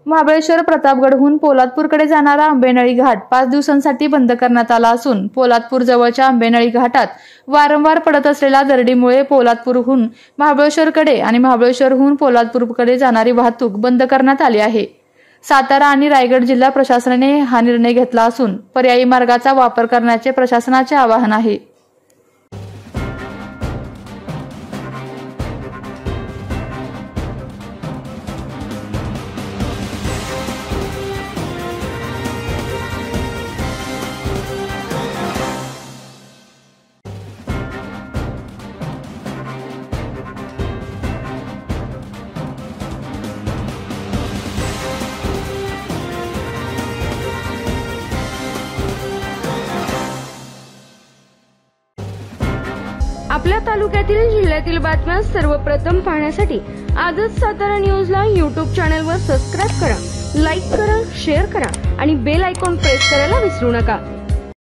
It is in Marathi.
महाबळेश्वर प्रतापगडहून पोलादपूरकडे जाणारा आंबेनळी घाट 5 दिवसांसाठी बंद करण्यात आला असून पोलादपूर जवळच्या आंबेनळी घाटात वारंवार पडत असलेल्या दरडीमुळे पोलादपूरहून महाबळेश्वरकडे आणि महाबळेश्वरहून पोलादपूरकडे जाणारी वाहतूक बंद करण्यात आली आहे। सातारा आणि रायगड जिल्हा प्रशासनाने हा निर्णय घेतला असून पर्यायी मार्गाचा वापर करण्याचे प्रशासनाचे आवाहन आहे। आपल्या तालुक्यातील जिल्ह्यातील बातम्या सर्वप्रथम पाहण्यासाठी आजच सातारा न्यूजला YouTube चॅनलवर सबस्क्राइब करा, लाईक करा, शेअर करा आणि बेल आयकॉन प्रेस करायला विसरू नका।